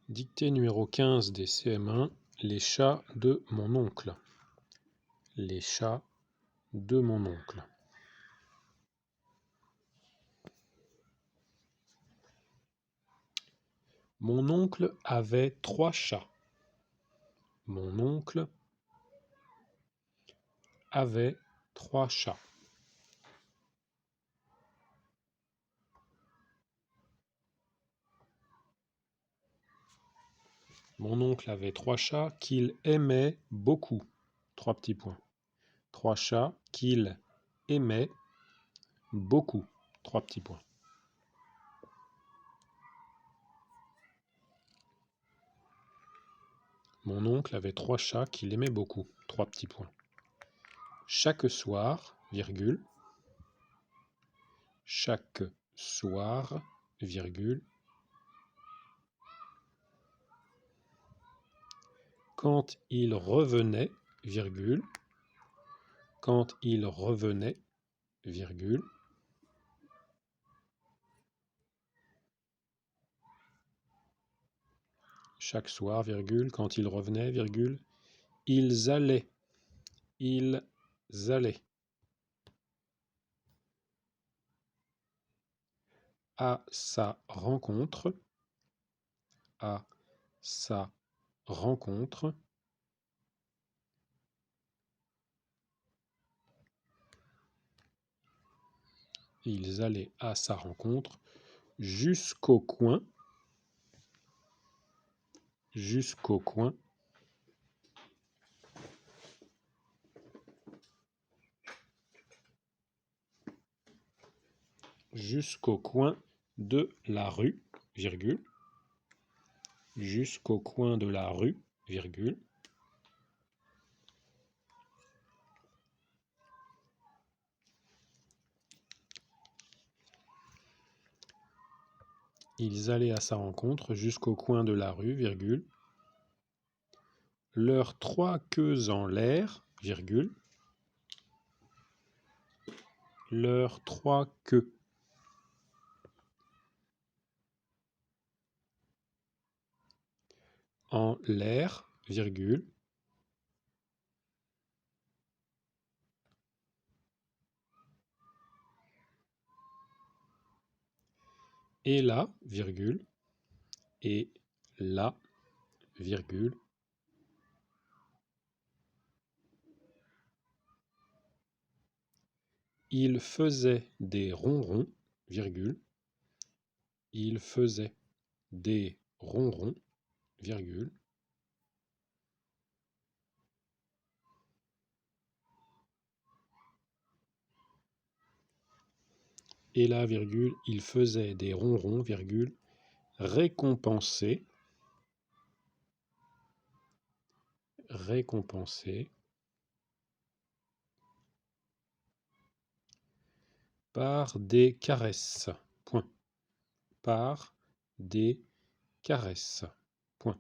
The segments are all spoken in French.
Dictée numéro 15 des CM1, les chats de mon oncle. Les chats de mon oncle. Mon oncle avait 3 chats. Mon oncle avait 3 chats. Mon oncle avait 3 chats qu'il aimait beaucoup. 3 petits points. 3 chats qu'il aimait beaucoup. 3 petits points. Mon oncle avait 3 chats qu'il aimait beaucoup. 3 petits points. Chaque soir, virgule, chaque soir, virgule, quand il revenait, virgule, quand il revenait, virgule, chaque soir, virgule, quand il revenait, virgule, ils allaient à sa rencontre, à sa rencontre, ils allaient à sa rencontre jusqu'au coin, jusqu'au coin, jusqu'au coin de la rue, virgule, jusqu'au coin de la rue, virgule, ils allaient à sa rencontre jusqu'au coin de la rue, virgule, leurs 3 queues en l'air, virgule, leurs 3 queues en l'air, virgule, et là, virgule, et là, virgule, il faisait des ronrons, virgule, il faisait des ronrons, virgule, et là, virgule, il faisait des ronrons, virgule, récompensés, récompensés par des caresses, point, par des caresses, point.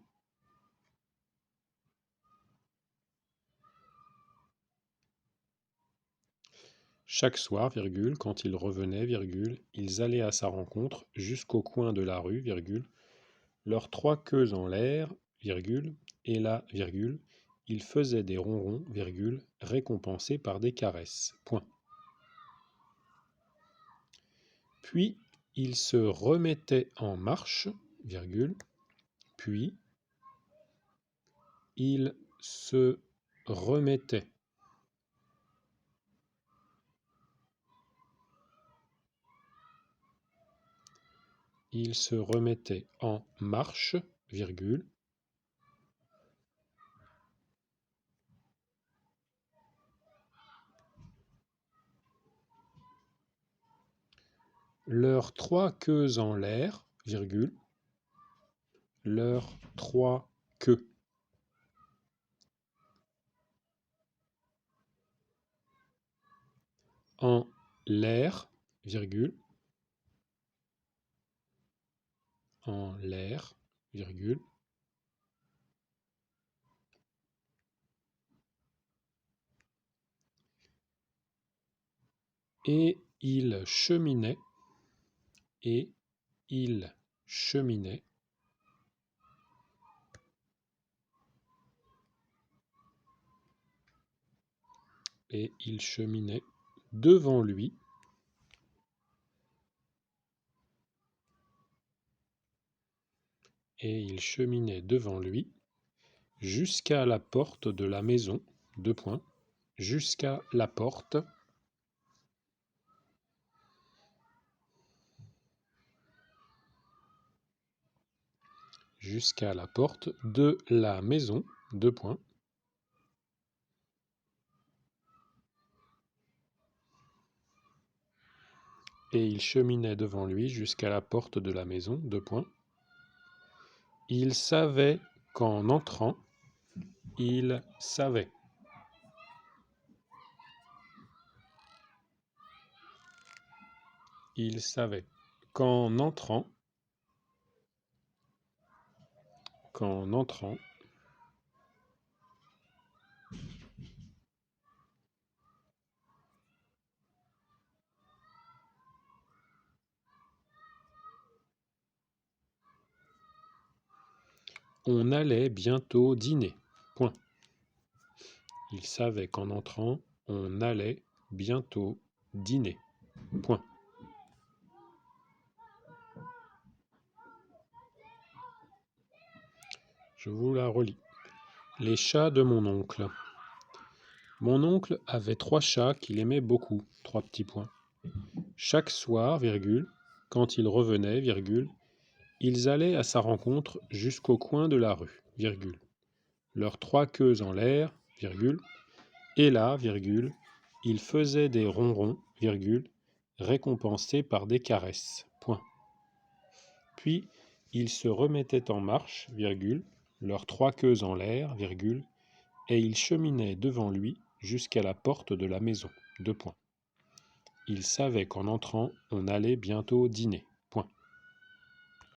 Chaque soir, virgule, quand il revenait, virgule, ils allaient à sa rencontre jusqu'au coin de la rue, virgule, leurs 3 queues en l'air, virgule, et là, virgule, ils faisaient des ronrons, virgule, récompensés par des caresses, point. Puis, ils se remettaient en marche, virgule, puis, ils se remettaient en marche, virgule, leurs 3 queues en l'air, virgule, leurs 3 queues en l'air, virgule, en l'air, virgule, et il cheminait, et il cheminait et il cheminait devant lui jusqu'à la porte de la maison, jusqu'à la porte de la maison, et il cheminait devant lui jusqu'à la porte de la maison, Il savait qu'en entrant, il savait qu'en entrant, on allait bientôt dîner. Point. Il savait qu'en entrant, on allait bientôt dîner. Point. Je vous la relis. Les chats de mon oncle. Mon oncle avait 3 chats qu'il aimait beaucoup. 3 petits points. Chaque soir, quand il revenait, ils allaient à sa rencontre jusqu'au coin de la rue, leurs 3 queues en l'air, et là, ils faisaient des ronrons, récompensés par des caresses. Point. Puis, ils se remettaient en marche, leurs 3 queues en l'air, et ils cheminaient devant lui jusqu'à la porte de la maison. Il savait qu'en entrant, on allait bientôt dîner.